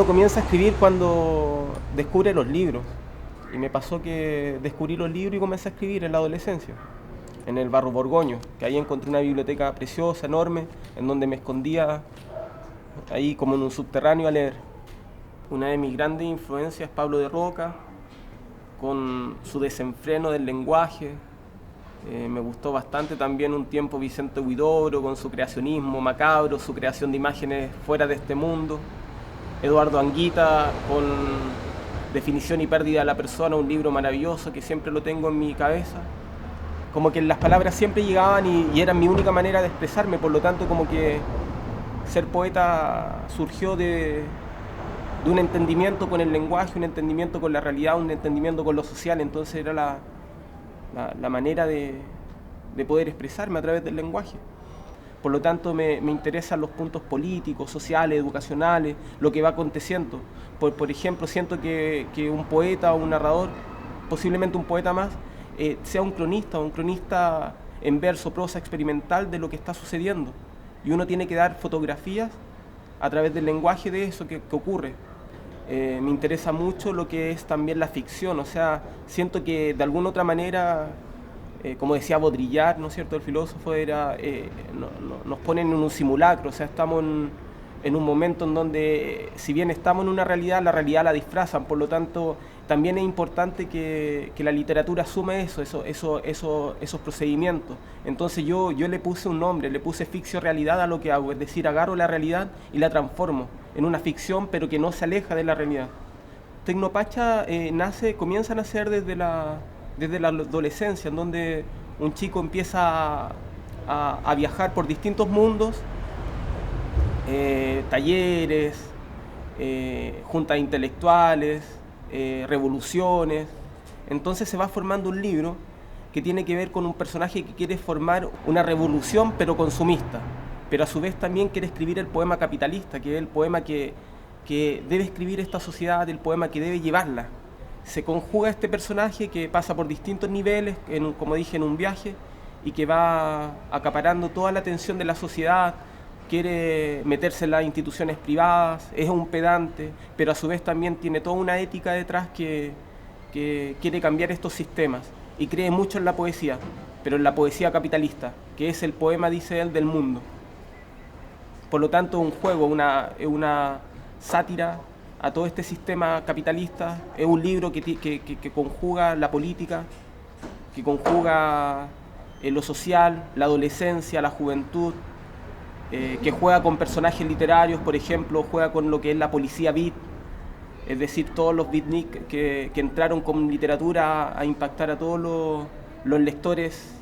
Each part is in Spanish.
comienza a escribir cuando descubre los libros. Y me pasó que descubrí los libros y comencé a escribir en la adolescencia, en el barrio Borgoño, que ahí encontré una biblioteca preciosa, enorme, en donde me escondía ahí como en un subterráneo a leer. Una de mis grandes influencias es Pablo de Roca, con su desenfreno del lenguaje. Me gustó bastante también un tiempo Vicente Huidobro, con su creacionismo macabro, su creación de imágenes fuera de este mundo. Eduardo Anguita, con Definición y pérdida de la persona, un libro maravilloso que siempre lo tengo en mi cabeza. Como que las palabras siempre llegaban y eran mi única manera de expresarme, por lo tanto como que ser poeta surgió de un entendimiento con el lenguaje, un entendimiento con la realidad, un entendimiento con lo social. Entonces era la manera de poder expresarme a través del lenguaje. Por lo tanto me interesan los puntos políticos, sociales, educacionales, lo que va aconteciendo. Por ejemplo, siento que un poeta o un narrador, posiblemente un poeta más, sea un cronista en verso, prosa experimental de lo que está sucediendo. Y uno tiene que dar fotografías a través del lenguaje de eso que ocurre. Me interesa mucho lo que es también la ficción, o sea, siento que de alguna otra manera, como decía Baudrillard, ¿no es cierto?, el filósofo, nos ponen en un simulacro, o sea, estamos en un momento en donde, si bien estamos en una realidad, la realidad la disfrazan, por lo tanto, también es importante que la literatura asume esos procedimientos. Entonces yo le puse un nombre, le puse ficción realidad a lo que hago, es decir, agarro la realidad y la transformo en una ficción, pero que no se aleja de la realidad. Tecnopacha comienza a nacer desde la adolescencia, en donde un chico empieza a viajar por distintos mundos, talleres, juntas intelectuales, revoluciones. Entonces se va formando un libro que tiene que ver con un personaje que quiere formar una revolución pero consumista, pero a su vez también quiere escribir el poema capitalista, que es el poema que debe escribir esta sociedad, el poema que debe llevarla. Se conjuga este personaje que pasa por distintos niveles, como dije, en un viaje, y que va acaparando toda la atención de la sociedad, quiere meterse en las instituciones privadas, es un pedante, pero a su vez también tiene toda una ética detrás que quiere cambiar estos sistemas, y cree mucho en la poesía, pero en la poesía capitalista, que es el poema, dice él, del mundo. Por lo tanto, un juego, una sátira a todo este sistema capitalista. Es un libro que conjuga la política, que conjuga lo social, la adolescencia, la juventud, que juega con personajes literarios, por ejemplo, juega con lo que es la policía beat, es decir, todos los beatniks que entraron con literatura a impactar a todos los lectores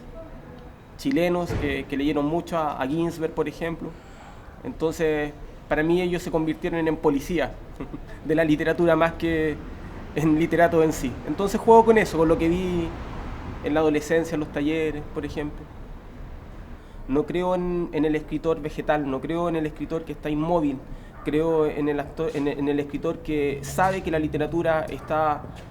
chilenos que leyeron mucho, a Ginsberg, por ejemplo. Entonces, para mí ellos se convirtieron en policías de la literatura más que en literatos en sí. Entonces juego con eso, con lo que vi en la adolescencia, en los talleres, por ejemplo. No creo en el escritor vegetal, no creo en el escritor que está inmóvil, creo en el escritor que sabe que la literatura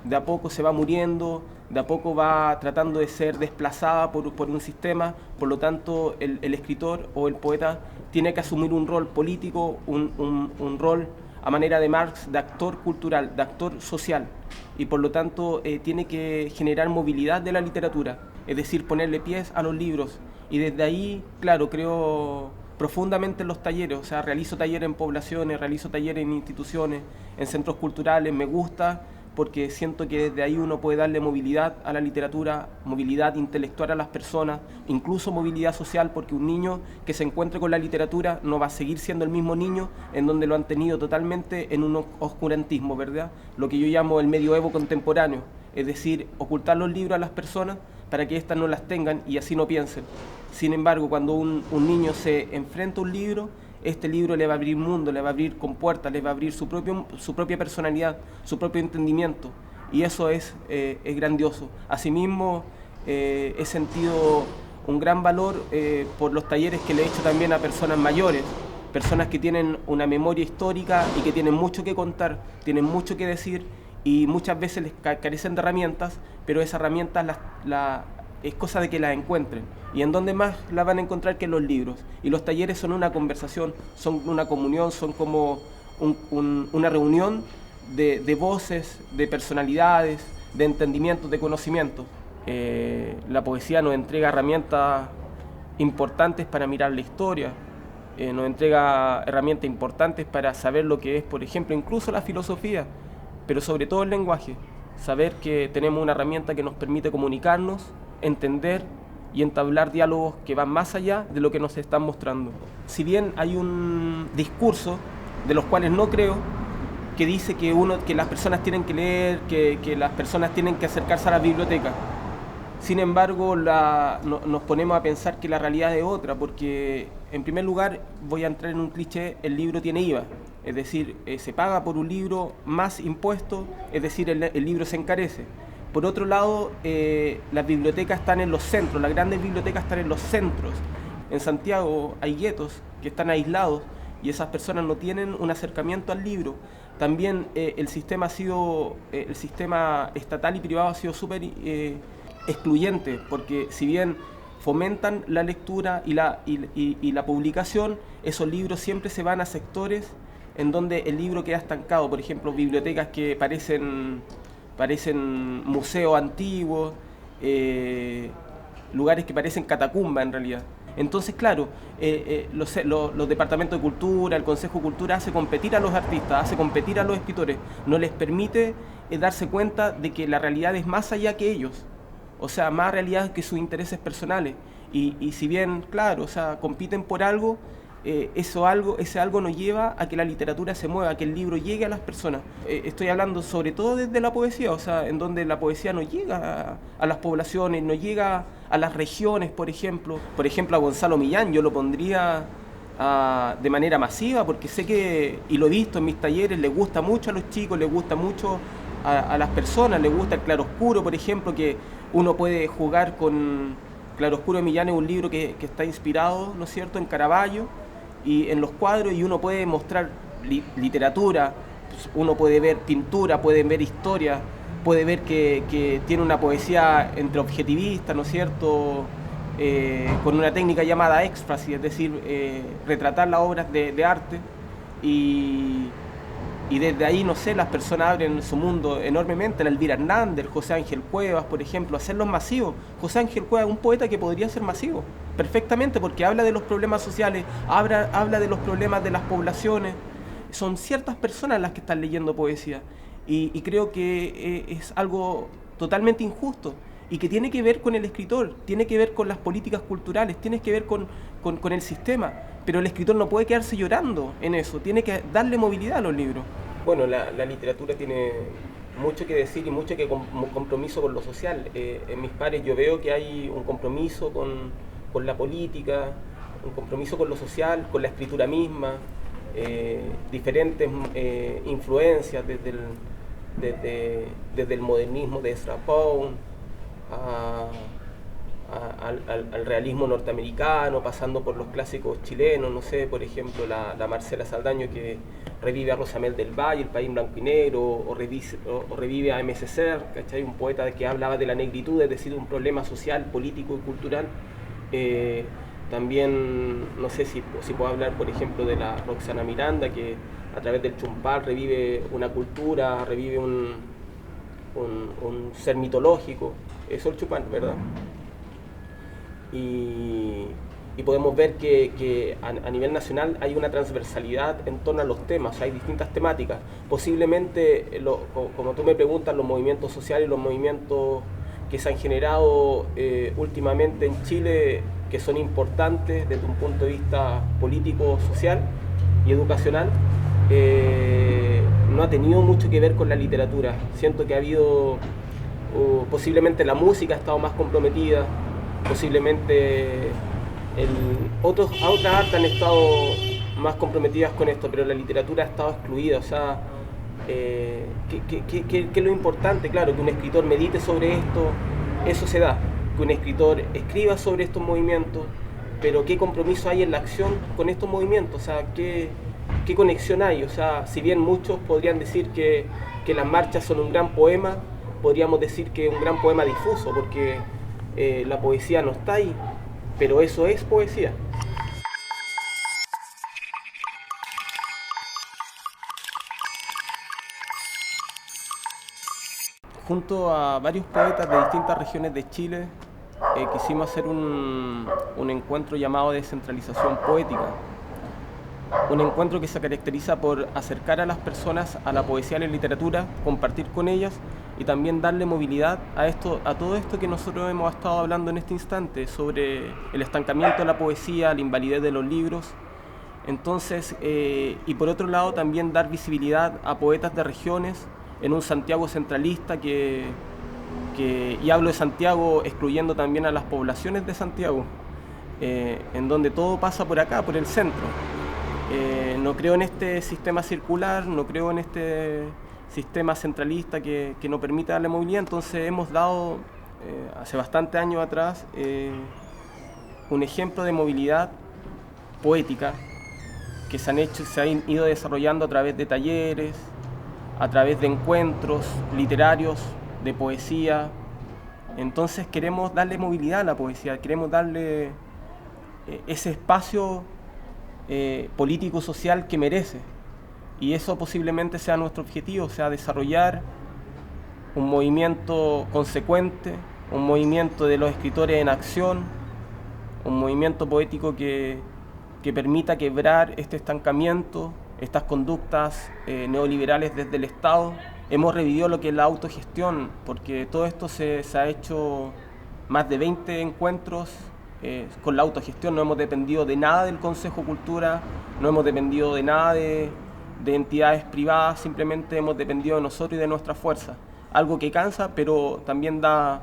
de a poco se va muriendo, de a poco va tratando de ser desplazada por un sistema. Por lo tanto el escritor o el poeta tiene que asumir un rol político, un rol a manera de Marx, de actor cultural, de actor social, y por lo tanto tiene que generar movilidad de la literatura, es decir, ponerle pies a los libros. Y desde ahí, claro, creo profundamente en los talleres, o sea, realizo talleres en poblaciones, realizo talleres en instituciones, en centros culturales. Me gusta porque siento que desde ahí uno puede darle movilidad a la literatura, movilidad intelectual a las personas, incluso movilidad social, porque un niño que se encuentre con la literatura no va a seguir siendo el mismo niño en donde lo han tenido totalmente en un oscurantismo, ¿verdad? Lo que yo llamo el medioevo contemporáneo, es decir, ocultar los libros a las personas para que éstas no las tengan y así no piensen. Sin embargo, cuando un niño se enfrenta a un libro, este libro le va a abrir mundo, le va a abrir compuertas, le va a abrir su propia personalidad, su propio entendimiento, y eso es grandioso. Asimismo, he sentido un gran valor por los talleres que le he hecho también a personas mayores, personas que tienen una memoria histórica y que tienen mucho que contar, tienen mucho que decir, y muchas veces les carecen de herramientas, pero esas herramientas es cosa de que las encuentren. ¿Y en dónde más las van a encontrar que en los libros? Y los talleres son una conversación, son una comunión, son como una reunión de voces, de personalidades, de entendimientos, de conocimientos. La poesía nos entrega herramientas importantes para mirar la historia, nos entrega herramientas importantes para saber lo que es, por ejemplo, incluso la filosofía, pero sobre todo el lenguaje. Saber que tenemos una herramienta que nos permite comunicarnos, entender y entablar diálogos que van más allá de lo que nos están mostrando. Si bien hay un discurso, de los cuales no creo, que dice que las personas tienen que leer, que las personas tienen que acercarse a la biblioteca. Sin embargo, nos ponemos a pensar que la realidad es otra, porque en primer lugar, voy a entrar en un cliché, el libro tiene IVA, es decir, se paga por un libro más impuestos, es decir, el libro se encarece. Por otro lado, las bibliotecas están en los centros, las grandes bibliotecas están en los centros. En Santiago hay guetos que están aislados y esas personas no tienen un acercamiento al libro. También el sistema estatal y privado ha sido súper excluyente, porque si bien fomentan la lectura y la publicación, esos libros siempre se van a sectores en donde el libro queda estancado. Por ejemplo, bibliotecas que parecen museos antiguos, lugares que parecen catacumbas en realidad. Entonces, claro, los departamentos de cultura, el Consejo de Cultura hace competir a los artistas, hace competir a los escritores, no les permite darse cuenta de que la realidad es más allá que ellos, o sea, más realidad que sus intereses personales. Y si bien, claro, o sea, compiten por algo, ese algo nos lleva a que la literatura se mueva, a que el libro llegue a las personas. Estoy hablando sobre todo desde la poesía, o sea, en donde la poesía no llega a las poblaciones, no llega a las regiones, por ejemplo. Por ejemplo, a Gonzalo Millán yo lo pondría de manera masiva, porque sé que, y lo he visto en mis talleres, le gusta mucho a los chicos, le gusta mucho a las personas, le gusta el claroscuro, por ejemplo, que uno puede jugar con Claroscuro de Millán. Es un libro que está inspirado, ¿no es cierto?, en Caravaggio, y en los cuadros, y uno puede mostrar literatura, uno puede ver pintura, puede ver historia, puede ver que tiene una poesía entre objetivista, ¿no es cierto?, con una técnica llamada éxfrasis, es decir, retratar las obras de arte, y desde ahí, no sé, las personas abren su mundo enormemente. La Elvira Hernández, José Ángel Cuevas, por ejemplo, hacerlos masivos. José Ángel Cuevas es un poeta que podría ser masivo, perfectamente, porque habla de los problemas sociales, habla de los problemas de las poblaciones. Son ciertas personas las que están leyendo poesía, y creo que es algo totalmente injusto, y que tiene que ver con el escritor, tiene que ver con las políticas culturales, tiene que ver con el sistema. Pero el escritor no puede quedarse llorando en eso, tiene que darle movilidad a los libros. Bueno, la literatura tiene mucho que decir y mucho compromiso con lo social. En mis pares yo veo que hay un compromiso con la política, un compromiso con lo social, con la escritura misma, diferentes influencias desde el modernismo de Ezra Pound al realismo norteamericano, pasando por los clásicos chilenos, no sé, por ejemplo, la Marcela Saldaño, que revive a Rosamel del Valle, El País Blanco y Negro, o revive a M. Cecer, ¿cachai? Un poeta que hablaba de la negritud, es decir, un problema social, político y cultural. También, no sé si puedo hablar, por ejemplo, de la Roxana Miranda, que a través del Chumpal revive una cultura, revive un ser mitológico. Eso es el Chumpal, ¿verdad? Y podemos ver que a nivel nacional hay una transversalidad en torno a los temas, hay distintas temáticas. Posiblemente, como tú me preguntas, los movimientos sociales, los movimientos que se han generado últimamente en Chile, que son importantes desde un punto de vista político, social y educacional, no ha tenido mucho que ver con la literatura. Siento que ha habido, posiblemente la música ha estado más comprometida, posiblemente otras artes han estado más comprometidas con esto, pero la literatura ha estado excluida. O sea, ¿qué es lo importante? Claro, que un escritor medite sobre esto, eso se da, que un escritor escriba sobre estos movimientos, pero ¿qué compromiso hay en la acción con estos movimientos? O sea, ¿qué conexión hay? O sea, si bien muchos podrían decir que las marchas son un gran poema, podríamos decir que es un gran poema difuso, porque la poesía no está ahí, pero eso es poesía. Junto a varios poetas de distintas regiones de Chile, quisimos hacer un encuentro llamado Descentralización Poética. Un encuentro que se caracteriza por acercar a las personas a la poesía y la literatura, compartir con ellas y también darle movilidad a todo esto que nosotros hemos estado hablando en este instante, sobre el estancamiento de la poesía, la invalidez de los libros. Entonces, y por otro lado también dar visibilidad a poetas de regiones en un Santiago centralista y hablo de Santiago excluyendo también a las poblaciones de Santiago, en donde todo pasa por acá, por el centro. No creo en este sistema circular, no creo en este sistema centralista que no permite darle movilidad. Entonces hemos dado, hace bastantes años atrás, un ejemplo de movilidad poética que se han ido desarrollando a través de talleres, a través de encuentros literarios, de poesía. Entonces queremos darle movilidad a la poesía, queremos darle ese espacio político-social que merece. Y eso posiblemente sea nuestro objetivo, sea desarrollar un movimiento consecuente, un movimiento de los escritores en acción, un movimiento poético que permita quebrar este estancamiento, estas conductas neoliberales desde el Estado. Hemos revivido lo que es la autogestión, porque todo esto se ha hecho más de 20 encuentros con la autogestión. No hemos dependido de nada del Consejo Cultura, no hemos dependido de nada de entidades privadas, simplemente hemos dependido de nosotros y de nuestra fuerza. Algo que cansa, pero también da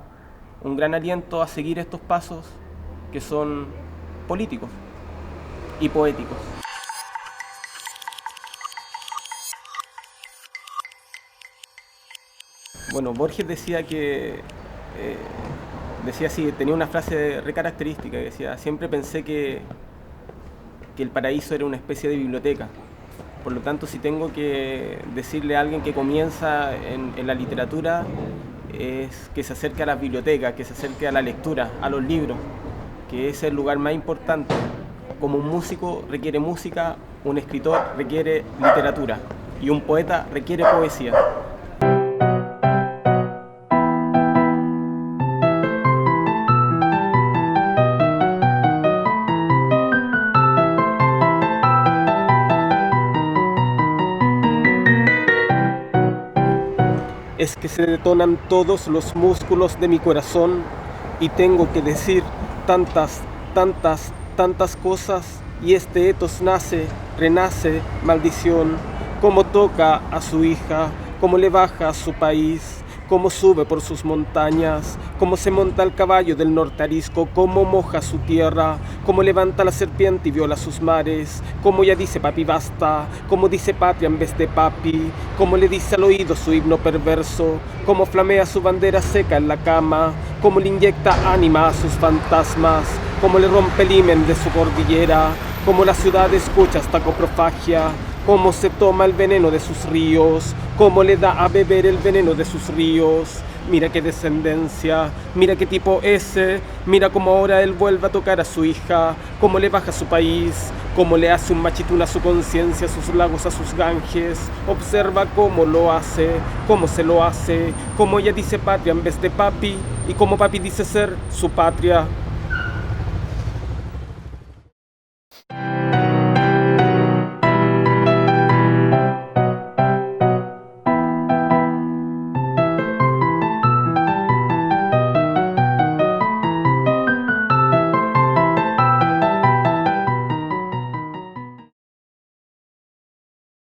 un gran aliento a seguir estos pasos que son políticos y poéticos. Bueno, Borges decía así, tenía una frase re característica que decía: siempre pensé que el paraíso era una especie de biblioteca. Por lo tanto, si tengo que decirle a alguien que comienza en la literatura, es que se acerque a las bibliotecas, que se acerque a la lectura, a los libros, que es el lugar más importante. Como un músico requiere música, un escritor requiere literatura y un poeta requiere poesía. Es que se detonan todos los músculos de mi corazón y tengo que decir tantas cosas, y este etos nace, renace, maldición, cómo toca a su hija, cómo le baja a su país, cómo sube por sus montañas, cómo se monta el caballo del norte arisco, cómo moja su tierra, cómo levanta la serpiente y viola sus mares, cómo ya dice papi basta, cómo dice patria en vez de papi, cómo le dice al oído su himno perverso, cómo flamea su bandera seca en la cama, cómo le inyecta ánima a sus fantasmas, cómo le rompe el himen de su cordillera, cómo la ciudad escucha esta coprofagia, cómo se toma el veneno de sus ríos, cómo le da a beber el veneno de sus ríos. Mira qué descendencia, mira qué tipo ese, mira cómo ahora él vuelve a tocar a su hija, cómo le baja a su país, cómo le hace un machitún a su conciencia, a sus lagos, a sus ganges. Observa cómo lo hace, cómo se lo hace, cómo ella dice patria en vez de papi, y cómo papi dice ser su patria.